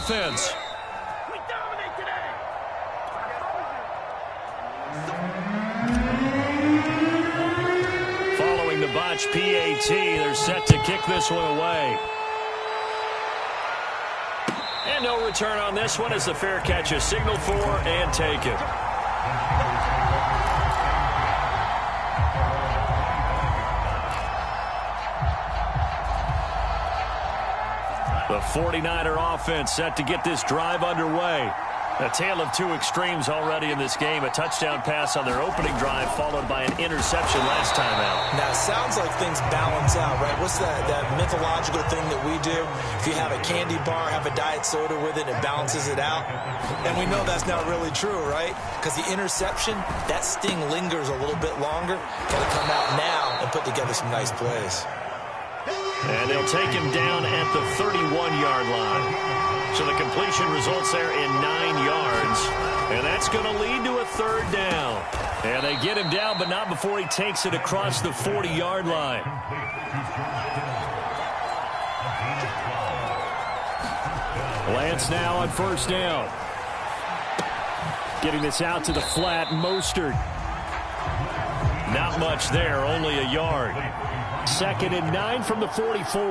offense. We dominate today. Following the botch PAT, they're set to kick this one away. And no return on this one as the fair catch is signaled for and taken. The 49er offense set to get this drive underway. A tale of two extremes already in this game. A touchdown pass on their opening drive followed by an interception last time out. Now, it sounds like things balance out, right? What's that mythological thing that we do? If you have a candy bar, have a diet soda with it, it balances it out. And we know that's not really true, right? Because the interception, that sting lingers a little bit longer. Got to come out now and put together some nice plays. And they'll take him down at the 31-yard line. So the completion results there in 9 yards. And that's going to lead to a third down. And they get him down, but not before he takes it across the 40-yard line. Lance now on first down. Getting this out to the flat, Mostert. Not much there, only a yard. 2nd and 9 from the 44.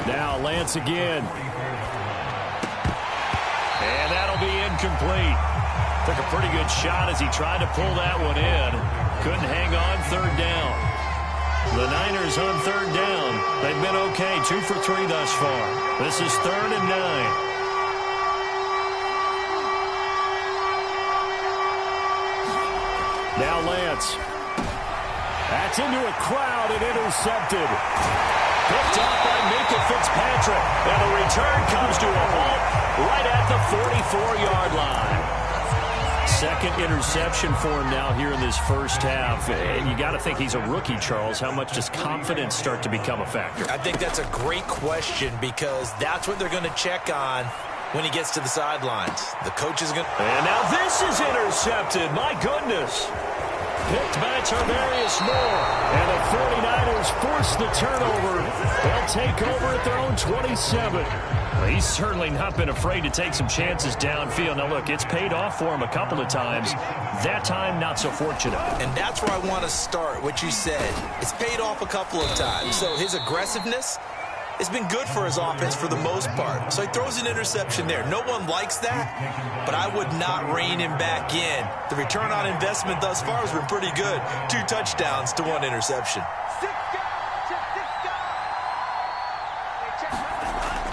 Now Lance again. And that'll be incomplete. Took a pretty good shot as he tried to pull that one in. Couldn't hang on, third down. The Niners on third down. They've been okay, 2 for 3 thus far. This is 3rd and 9. Now Lance. That's into a crowd and intercepted. Picked up by Minkah Fitzpatrick. And the return comes to a halt right at the 44-yard line. 2nd interception for him now here in this first half. And you got to think he's a rookie, Charles. How much does confidence start to become a factor? I think that's a great question because that's what they're going to check on when he gets to the sidelines. The coach is going to... And now this is intercepted. My goodness. Picked by Tarvarius Moore. And the 49ers force the turnover. They'll take over at their own 27. Well, he's certainly not been afraid to take some chances downfield. Now, look, it's paid off for him a couple of times. That time, not so fortunate. And that's where I want to start, what you said. It's paid off a couple of times. So his aggressiveness has been good for his offense for the most part. So he throws an interception there. No one likes that, but I would not rein him back in. The return on investment thus far has been pretty good. 2 touchdowns to 1 interception.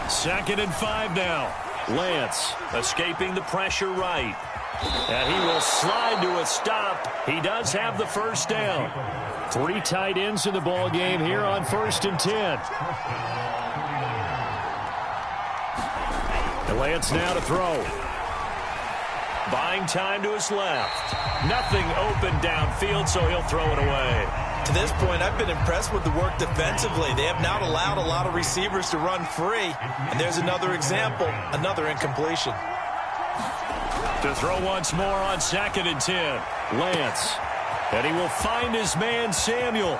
2nd and 5 now. Lance escaping the pressure right. And he will slide to a stop. He does have the first down. 3 tight ends in the ball game here on 1st and 10. And Lance now to throw. Buying time to his left. Nothing open downfield, so he'll throw it away. To this point, I've been impressed with the work defensively. They have not allowed a lot of receivers to run free. And there's another example, another incompletion. To throw once more on 2nd and 10. Lance. And he will find his man, Samuel.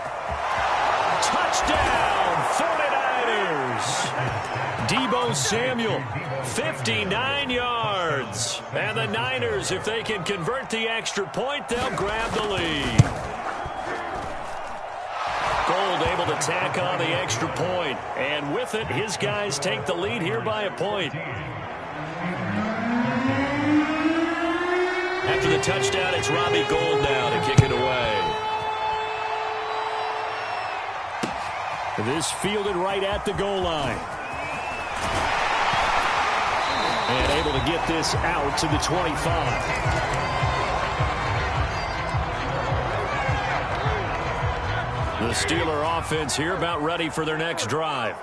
Touchdown, 49ers. Deebo Samuel, 59 yards. And the Niners, if they can convert the extra point, they'll grab the lead. Gold able to tack on the extra point. And with it, his guys take the lead here by a point. After the touchdown, it's Robbie Gould now to kick it away. This fielded right at the goal line. And able to get this out to the 25. The Steeler offense here about ready for their next drive.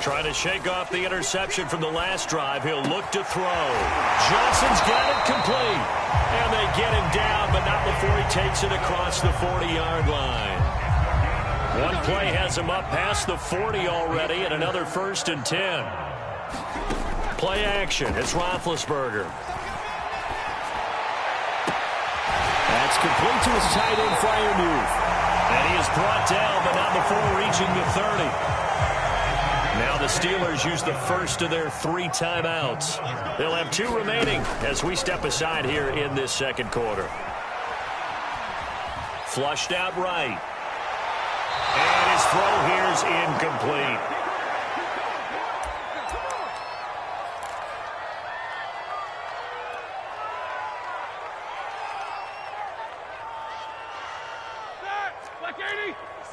Trying to shake off the interception from the last drive. He'll look to throw. Johnson's got it complete. And they get him down, but not before he takes it across the 40-yard line. One play has him up past the 40 already, and another 1st and 10. Play action. It's Roethlisberger. That's complete to his tight end, Freiermuth. And he is brought down, but not before reaching the 30. Now the Steelers use the first of their 3 timeouts. They'll have 2 remaining as we step aside here in this second quarter. Flushed out right. And his throw here is incomplete.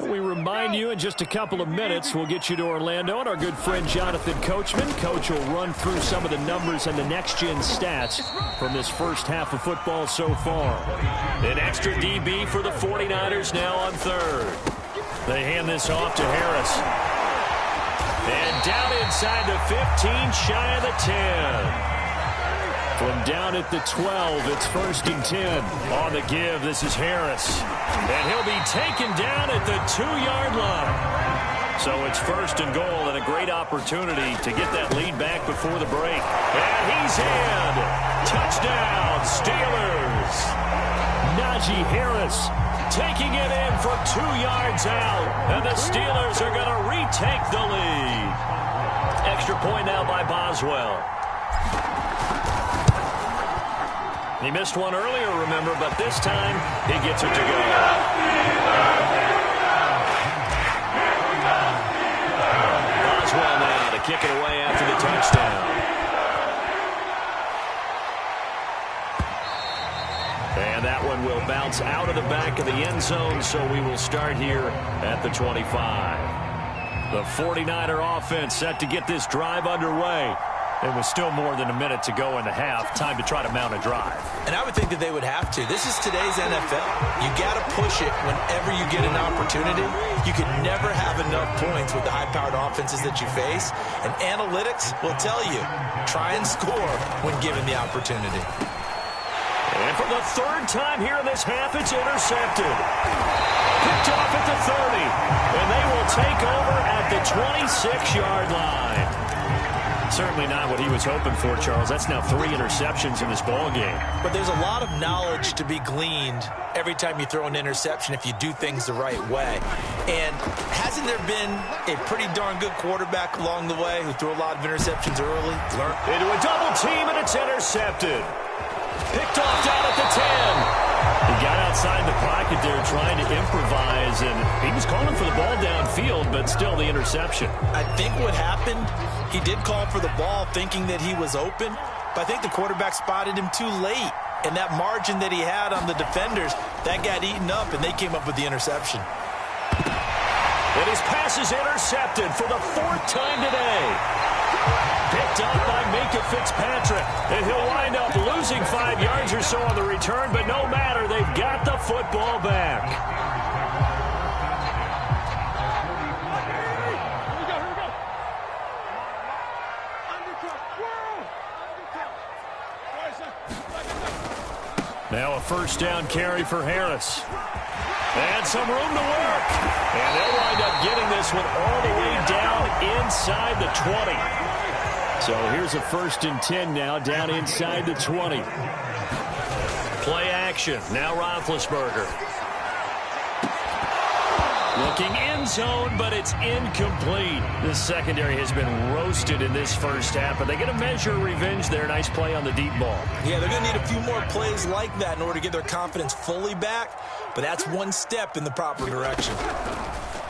We remind you in just a couple of minutes, we'll get you to Orlando and our good friend Jonathan Coachman. Coach will run through some of the numbers and the next-gen stats from this first half of football so far. An extra DB for the 49ers now on third. They hand this off to Harris. And down inside the 15, shy of the 10. From down at the 12, it's 1st and 10. On the give, this is Harris. And he'll be taken down at the 2-yard line. So it's 1st and goal and a great opportunity to get that lead back before the break. And he's in. Touchdown, Steelers. Najee Harris taking it in from 2 yards out. And the Steelers are going to retake the lead. Extra point now by Boswell. He missed one earlier, remember, but this time he gets it to go. Boswell now to kick it away after the touchdown. And that one will bounce out of the back of the end zone, so we will start here at the 25. The 49er offense set to get this drive underway. It was still more than a minute to go in the half. Time to try to mount a drive. And I would think that they would have to. This is today's NFL. You got to push it whenever you get an opportunity. You can never have enough points with the high-powered offenses that you face. And analytics will tell you, try and score when given the opportunity. And for the 3rd time here in this half, it's intercepted. Picked off at the 30. And they will take over at the 26-yard line. Certainly not what he was hoping for, Charles. That's now 3 interceptions in this ball game. But there's a lot of knowledge to be gleaned every time you throw an interception if you do things the right way. And hasn't there been a pretty darn good quarterback along the way who threw a lot of interceptions early? Into a double team, and it's intercepted. Picked off down at the 10. He got outside the pocket there trying to improvise, and he was calling for the ball downfield, but still the interception. I think what happened, he did call for the ball thinking that he was open, but I think the quarterback spotted him too late. And that margin that he had on the defenders, that got eaten up, and they came up with the interception. And his pass is intercepted for the 4th time today. Picked up by Minkah Fitzpatrick. And he'll wind up losing 5 yards or so on the return, but no matter, they've got the football back. Now a 1st down carry for Harris. And some room to work. And they'll wind up getting this one all the way down inside the 20. So here's a 1st and 10 now, down inside the 20. Play action. Now Roethlisberger. Looking end zone, but it's incomplete. The secondary has been roasted in this first half, but they get a measure of revenge there. Nice play on the deep ball. Yeah, they're going to need a few more plays like that in order to get their confidence fully back, but that's one step in the proper direction.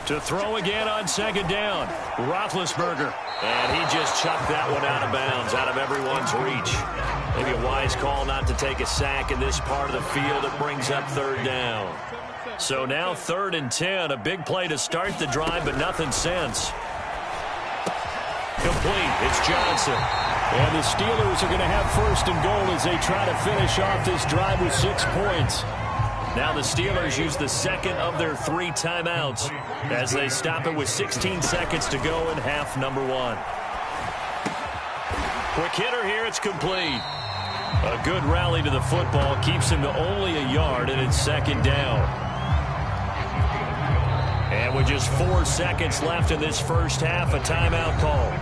To throw again on 2nd down, Roethlisberger. And he just chucked that one out of bounds, out of everyone's reach. Maybe a wise call not to take a sack in this part of the field. It brings up 3rd down. So now 3rd and 10, a big play to start the drive, but nothing since. Complete, it's Johnson. And the Steelers are going to have 1st and goal as they try to finish off this drive with 6 points. Now the Steelers use the 2nd of their 3 timeouts as they stop it with 16 seconds to go in half number 1. Quick hitter here, it's complete. A good rally to the football keeps him to only a yard, and it's 2nd down. And with just 4 seconds left in this first half, a timeout call.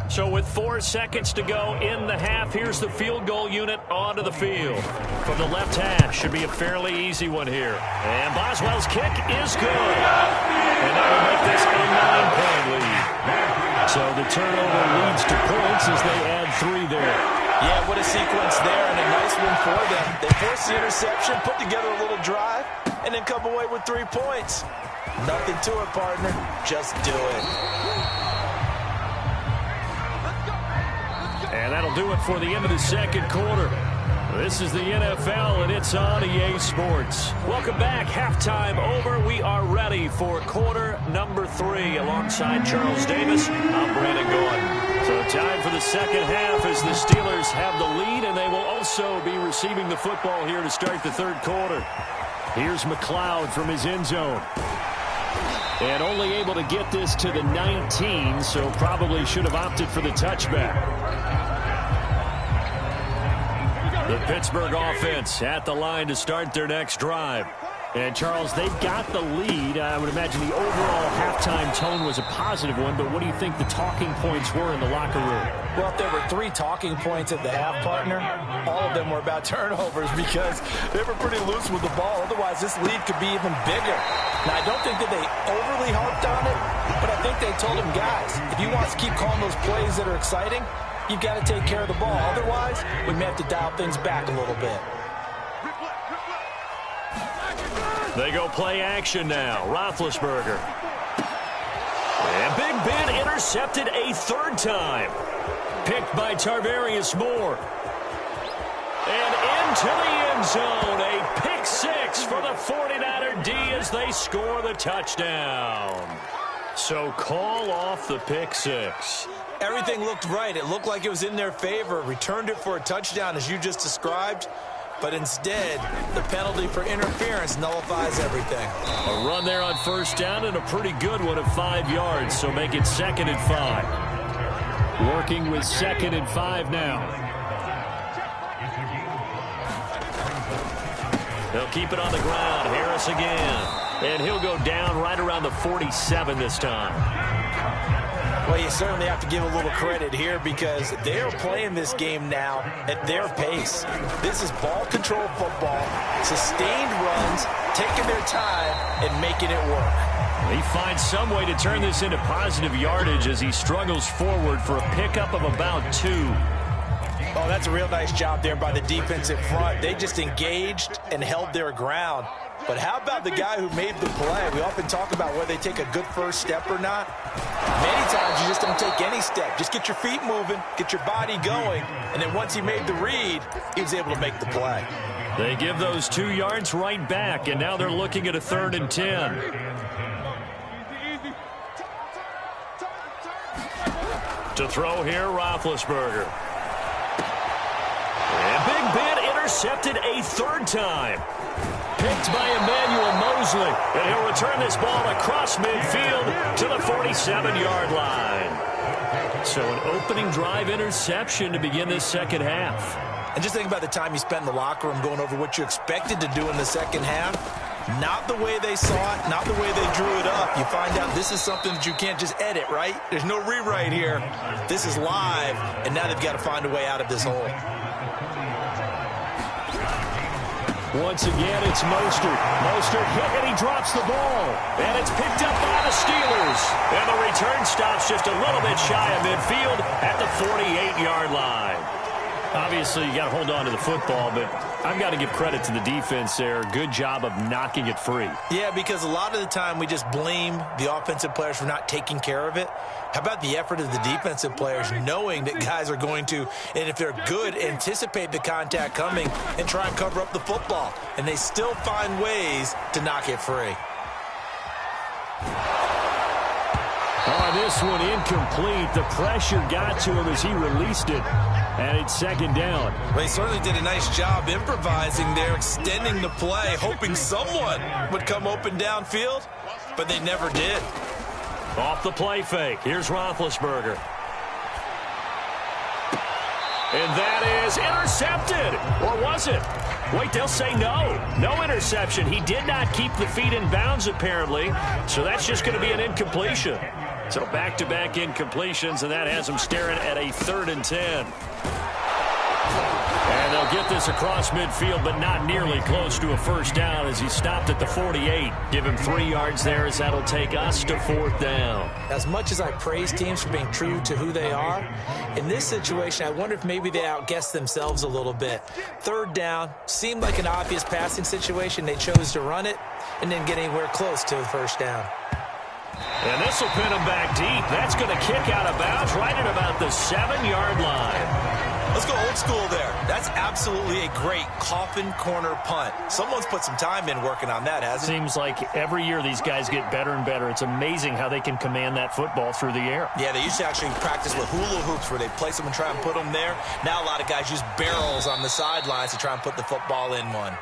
So with 4 seconds to go in the half, here's the field goal unit onto the field. From the left hash, should be a fairly easy one here. And Boswell's kick is good. And that will make this a 9-point lead. So the turnover leads to points as they add 3 there. Yeah, what a sequence there, and a nice one for them. They force the interception, put together a little drive, and then come away with 3 points. Nothing to it, partner. Just do it. And that'll do it for the end of the second quarter. This is the NFL, and it's on EA Sports. Welcome back. Halftime over. We are ready for quarter number 3. Alongside Charles Davis, I'm Brandon Gordon. So time for the second half as the Steelers have the lead, and they will also be receiving the football here to start the third quarter. Here's McLeod from his end zone. And only able to get this to the 19, so probably should have opted for the touchback. The Pittsburgh offense at the line to start their next drive. And, Charles, they've got the lead. I would imagine the overall halftime tone was a positive one, but what do you think the talking points were in the locker room? Well, if there were 3 talking points at the half, partner, all of them were about turnovers because they were pretty loose with the ball. Otherwise, this lead could be even bigger. Now, I don't think that they overly harped on it, but I think they told them, guys, if you want to keep calling those plays that are exciting, you've got to take care of the ball. Otherwise, we may have to dial things back a little bit. They go play action now. Roethlisberger. And Big Ben intercepted a 3rd time. Picked by Tarvarius Moore. And into the end zone. A pick 6 for the 49er D as they score the touchdown. So call off the pick 6. Everything looked right. It looked like it was in their favor. Returned it for a touchdown, as you just described. But instead, the penalty for interference nullifies everything. A run there on 1st down and a pretty good one of 5 yards. So make it 2nd and 5. Working with 2nd and 5 now. They'll keep it on the ground. Harris again. And he'll go down right around the 47 this time. Well, you certainly have to give a little credit here because they're playing this game now at their pace. This is ball control football, sustained runs, taking their time, and making it work. He finds some way to turn this into positive yardage as he struggles forward for a pickup of about 2. Oh, that's a real nice job there by the defensive front. They just engaged and held their ground. But how about the guy who made the play? We often talk about whether they take a good first step or not. Many times you just don't take any step. Just get your feet moving, get your body going, and then once he made the read, he was able to make the play. They give those 2 yards right back, and now they're looking at a 3rd and 10. To throw here, Roethlisberger. And Big Ben intercepted a 3rd time. Picked by Emmanuel Mosley. And he'll return this ball across midfield to the 47-yard line. So an opening drive interception to begin this second half. And just think about the time you spent in the locker room going over what you expected to do in the second half. Not the way they saw it, not the way they drew it up. You find out this is something that you can't just edit, right? There's no rewrite here. This is live, and now they've got to find a way out of this hole. Once again, it's Mostert. Mostert hit, and he drops the ball. And it's picked up by the Steelers. And the return stops just a little bit shy of midfield at the 48-yard line. Obviously, you got to hold on to the football, but I've got to give credit to the defense there. Good job of knocking it free. Yeah, because a lot of the time we just blame the offensive players for not taking care of it. How about the effort of the defensive players knowing that guys are going to, and if they're good, anticipate the contact coming and try and cover up the football. And they still find ways to knock it free. Oh, this one incomplete. The pressure got to him as he released it. And it's 2nd down. Well, he certainly did a nice job improvising there, extending the play, hoping someone would come open downfield, but they never did. Off the play fake. Here's Roethlisberger. And that is intercepted. Or was it? Wait, they'll say no. No interception. He did not keep the feet in bounds, apparently. So that's just going to be an incompletion. So back-to-back incompletions, and that has them staring at a 3rd and 10. And they'll get this across midfield, but not nearly close to a first down as he stopped at the 48. Give him 3 yards there as that'll take us to 4th down. As much as I praise teams for being true to who they are, in this situation, I wonder if maybe they outguessed themselves a little bit. 3rd down, seemed like an obvious passing situation. They chose to run it and didn't get anywhere close to the first down. And this will pin him back deep. That's going to kick out of bounds right at about the 7-yard line. Let's go old school there. That's absolutely a great coffin corner punt. Someone's put some time in working on that, hasn't it? Seems like every year these guys get better and better. It's amazing how they can command that football through the air. Yeah, they used to actually practice with hula hoops where they place them and try and put them there. Now a lot of guys use barrels on the sidelines to try and put the football in one.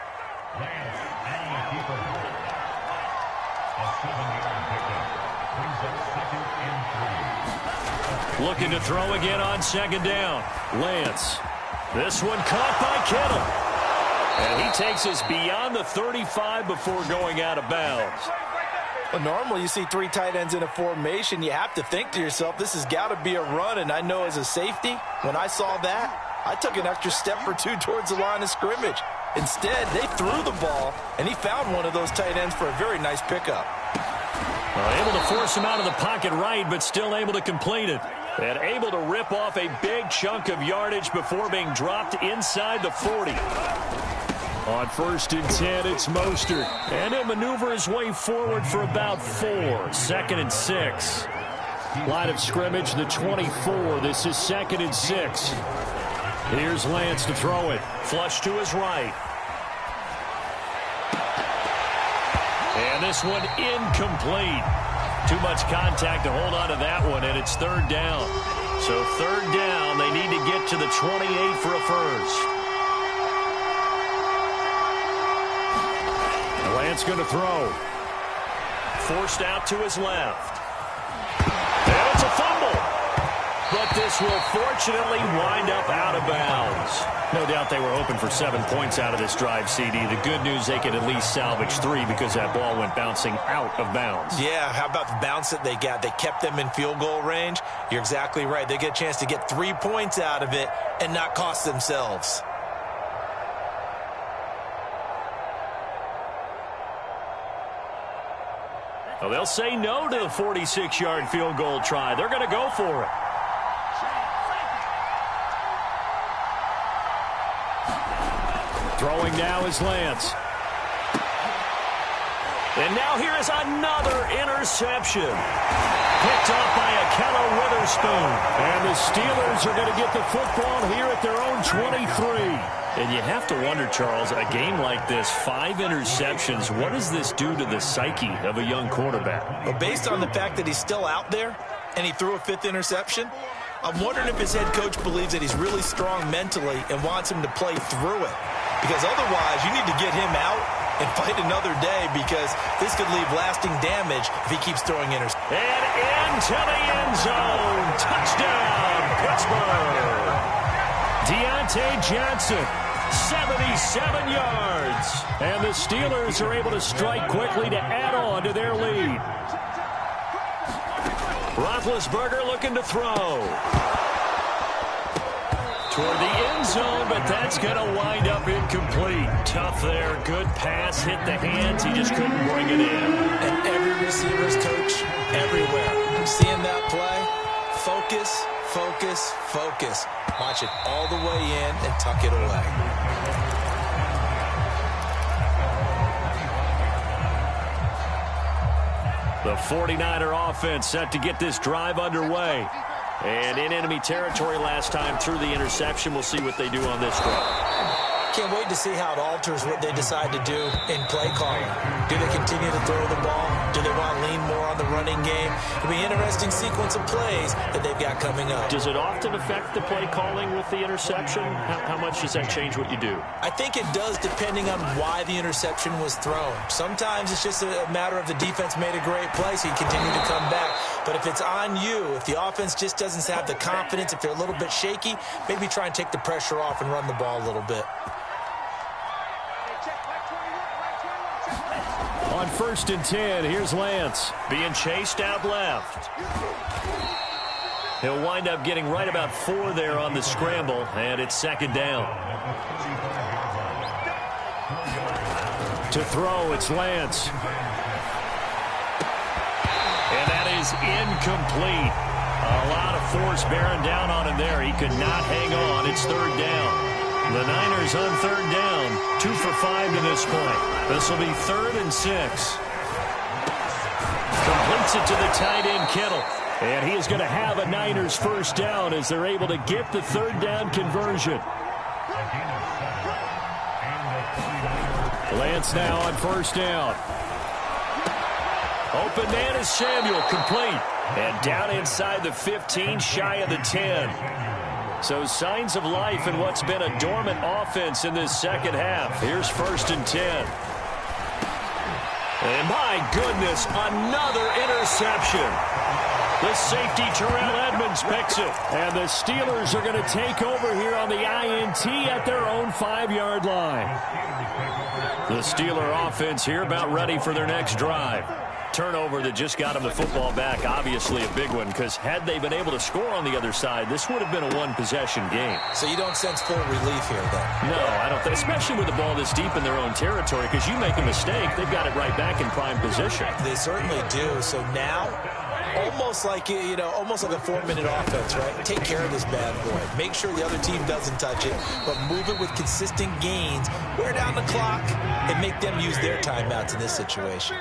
Looking to throw again on 2nd down. Lance. This one caught by Kittle. And he takes us beyond the 35 before going out of bounds. Well, normally you see 3 tight ends in a formation. You have to think to yourself, this has got to be a run. And I know as a safety, when I saw that, I took an extra step or 2 towards the line of scrimmage. Instead, they threw the ball, and he found one of those tight ends for a very nice pickup. Able to force him out of the pocket right, but still able to complete it. And able to rip off a big chunk of yardage before being dropped inside the 40. On 1st and 10, it's Mostert. And he'll maneuver his way forward for about 4. 2nd and 6. Line of scrimmage, the 24. This is 2nd and 6. Here's Lance to throw it. Flush to his right. And this one incomplete. Too much contact to hold on to that one, and it's 3rd down. So 3rd down, they need to get to the 28 for a first. Lance going to throw. Forced out to his left. And it's a fumble. But this will fortunately wind up out of bounds. No doubt they were hoping for 7 points out of this drive, CD. The good news, they could at least salvage 3 because that ball went bouncing out of bounds. Yeah, how about the bounce that they got? They kept them in field goal range. You're exactly right. They get a chance to get 3 points out of it and not cost themselves. Well, they'll say no to the 46-yard field goal try. They're going to go for it. Throwing now is Lance. And now here is another interception. Picked off by Akello Witherspoon. And the Steelers are going to get the football here at their own 23. And you have to wonder, Charles, a game like this, 5 interceptions, what does this do to the psyche of a young quarterback? Well, based on the fact that he's still out there and he threw a 5th interception, I'm wondering if his head coach believes that he's really strong mentally and wants him to play through it. Because otherwise, you need to get him out and fight another day because this could leave lasting damage if he keeps throwing interceptions. And into the end zone. Touchdown, Pittsburgh. Deontay Johnson, 77 yards. And the Steelers are able to strike quickly to add on to their lead. Roethlisberger looking to throw. Toward the end zone, but that's going to wind up incomplete. Tough there. Good pass. Hit the hands. He just couldn't bring it in. And every receiver's coach everywhere. Seeing that play, focus, focus, focus. Watch it all the way in and tuck it away. The 49er offense set to get this drive underway. And in enemy territory last time through the interception. We'll see what they do on this drive. Can't wait to see how it alters what they decide to do in play calling. Do they continue to throw the ball? Do they want to lean more on the running game? It'll be an interesting sequence of plays that they've got coming up. Does it often affect the play calling with the interception? How much does that change what you do? I think it does depending on why the interception was thrown. Sometimes it's just a matter of the defense made a great play, so you continue to come back. But if it's on you, if the offense just doesn't have the confidence, if they're a little bit shaky, maybe try and take the pressure off and run the ball a little bit. On first and 10. Here's Lance. Being chased out left. He'll wind up getting right about 4 there on the scramble, and it's second down. To throw, it's Lance. And that is incomplete. A lot of force bearing down on him there. He could not hang on. It's third down. The Niners on third down. 2 for 5 to this point. This will be 3rd and 6. Completes it to the tight end, Kittle. And he is going to have a Niners first down as they're able to get the third down conversion. Lance now on first down. Open man is Samuel, complete. And down inside the 15, shy of the 10. So signs of life in what's been a dormant offense in this second half. Here's first and 10. And my goodness, another interception. The safety, Terrell Edmonds, picks it. And the Steelers are going to take over here on the INT at their own 5-yard line. The Steeler offense here about ready for their next drive. Turnover that just got them the football back, obviously a big one, because had they been able to score on the other side, this would have been a one-possession game. So you don't sense full relief here, then? No, I don't think, especially with the ball this deep in their own territory, because you make a mistake, they've got it right back in prime position. They certainly do. So now, almost like almost like a 4-minute offense, right? Take care of this bad boy. Make sure the other team doesn't touch it, but move it with consistent gains. Wear down the clock and make them use their timeouts in this situation.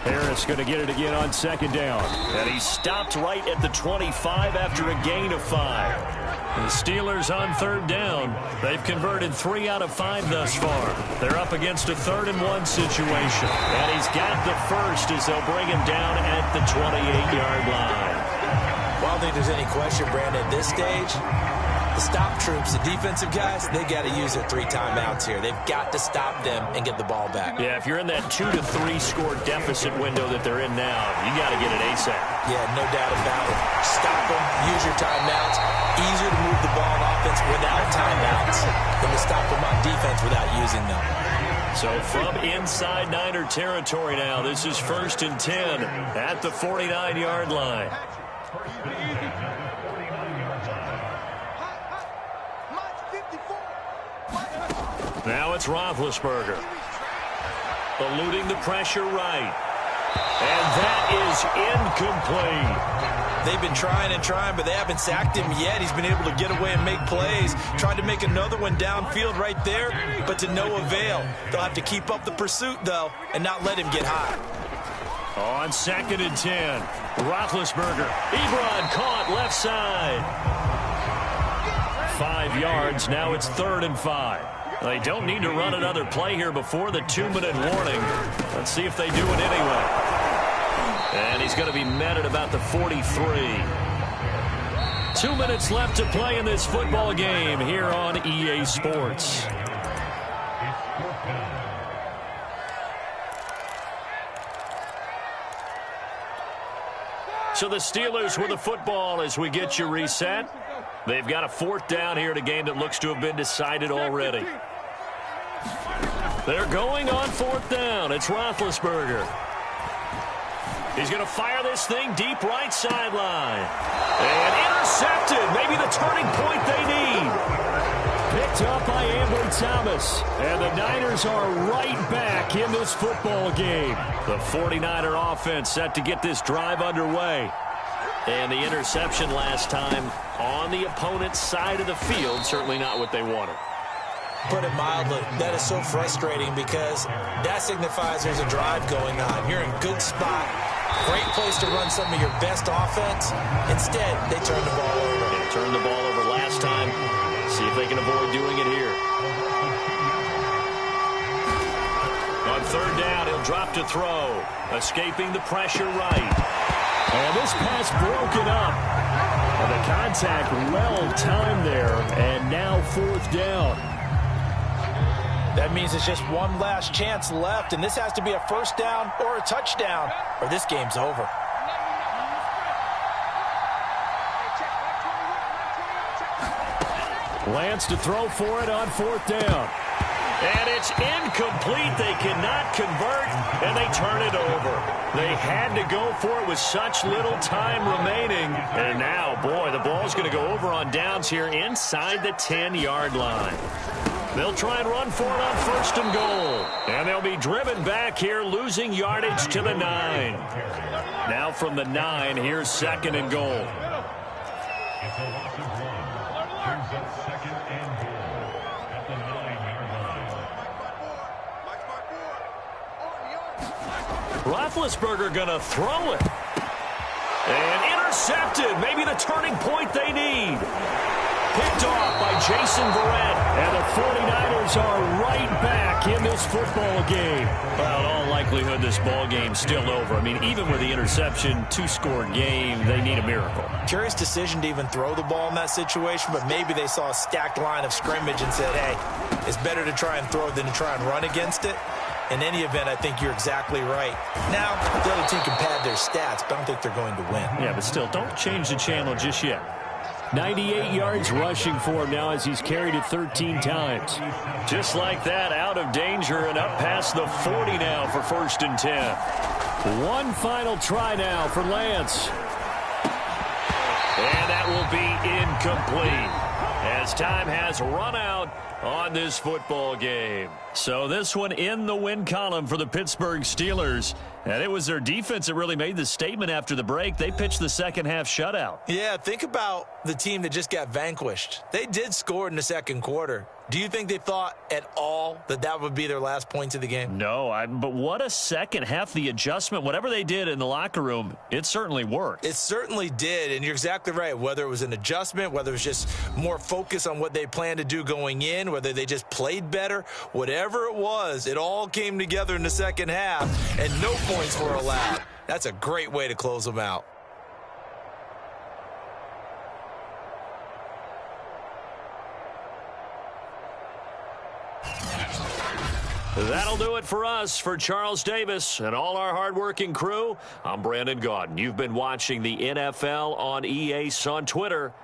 Harris going to get it again on second down. And he stopped right at the 25 after a gain of 5. The Steelers on third down. They've converted 3 out of 5 thus far. They're up against a 3rd and 1 situation. And he's got the first as they'll bring him down at the 28-yard line. Well, I don't think there's any question, Brandon, at this stage. The stop troops, the defensive guys, they got to use their 3 timeouts here. They've got to stop them and get the ball back. Yeah, if you're in that 2 to 3 score deficit window that they're in now, you got to get it ASAP. Yeah, no doubt about it. Stop them, use your timeouts. Easier to move the ball on offense without timeouts than to stop them on defense without using them. So from inside Niner territory now, this is 1st and 10 at the 49-yard line. Now it's Roethlisberger. Eluding the pressure right. And that is incomplete. They've been trying and trying, but they haven't sacked him yet. He's been able to get away and make plays. Tried to make another one downfield right there, but to no avail. They'll have to keep up the pursuit, though, and not let him get high. On 2nd and 10, Roethlisberger. Ebron caught left side. 5 yards. Now it's 3rd and 5. They don't need to run another play here before the 2-minute warning. Let's see if they do it anyway. And he's going to be met at about the 43. 2 minutes left to play in this football game here on EA Sports. So the Steelers with the football as we get you reset. They've got a 4th down here in a game that looks to have been decided already. They're going on 4th down. It's Roethlisberger. He's going to fire this thing deep right sideline. And intercepted. Maybe the turning point they need. Picked up by Ambry Thomas. And the Niners are right back in this football game. The 49er offense set to get this drive underway. And the interception last time on the opponent's side of the field, certainly not what they wanted. Put it mildly, that is so frustrating because that signifies there's a drive going on. You're in good spot. Great place to run some of your best offense. Instead, they turn the ball over. They turned the ball over last time. See if they can avoid doing it here. On 3rd down, he'll drop to throw. Escaping the pressure right. And this pass broken up. And the contact well timed there. And now 4th down. That means it's just one last chance left, and this has to be a 1st down or a touchdown, or this game's over. Lance to throw for it on 4th down. And it's incomplete. They cannot convert, and they turn it over. They had to go for it with such little time remaining. And now, boy, the ball's going to go over on downs here inside the 10-yard line. They'll try and run for it on 1st and goal. And they'll be driven back here, losing yardage to the 9. Now from the 9, here's 2nd and goal. Roethlisberger going to throw it. And intercepted. Maybe the turning point they need. Picked off by Jason Verrett. And the 49ers are right back in this football game. Well, in all likelihood, this ball game's still over. I mean, even with the interception, 2-score game, they need a miracle. Curious decision to even throw the ball in that situation, but maybe they saw a stacked line of scrimmage and said, hey, it's better to try and throw than to try and run against it. In any event, I think you're exactly right. Now, the other team can pad their stats, but I don't think they're going to win. Yeah, but still, don't change the channel just yet. 98 yards rushing for him now as he's carried it 13 times. Just like that, out of danger and up past the 40 now for 1st and 10. One final try now for Lance. And that will be incomplete as time has run out on this football game. So this one in the win column for the Pittsburgh Steelers. And it was their defense that really made the statement after the break. They pitched the second half shutout. Yeah, think about the team that just got vanquished. They did score in the second quarter. Do you think they thought at all that that would be their last points of the game? No, but what a second half. The adjustment, whatever they did in the locker room, it certainly worked. It certainly did, and you're exactly right. Whether it was an adjustment, whether it was just more focus on what they planned to do going in, whether they just played better, whatever it was, it all came together in the second half, and no points were allowed. That's a great way to close them out. That'll do it for us. For Charles Davis and all our hardworking crew, I'm Brandon Gaudin. You've been watching the NFL on EA on Twitter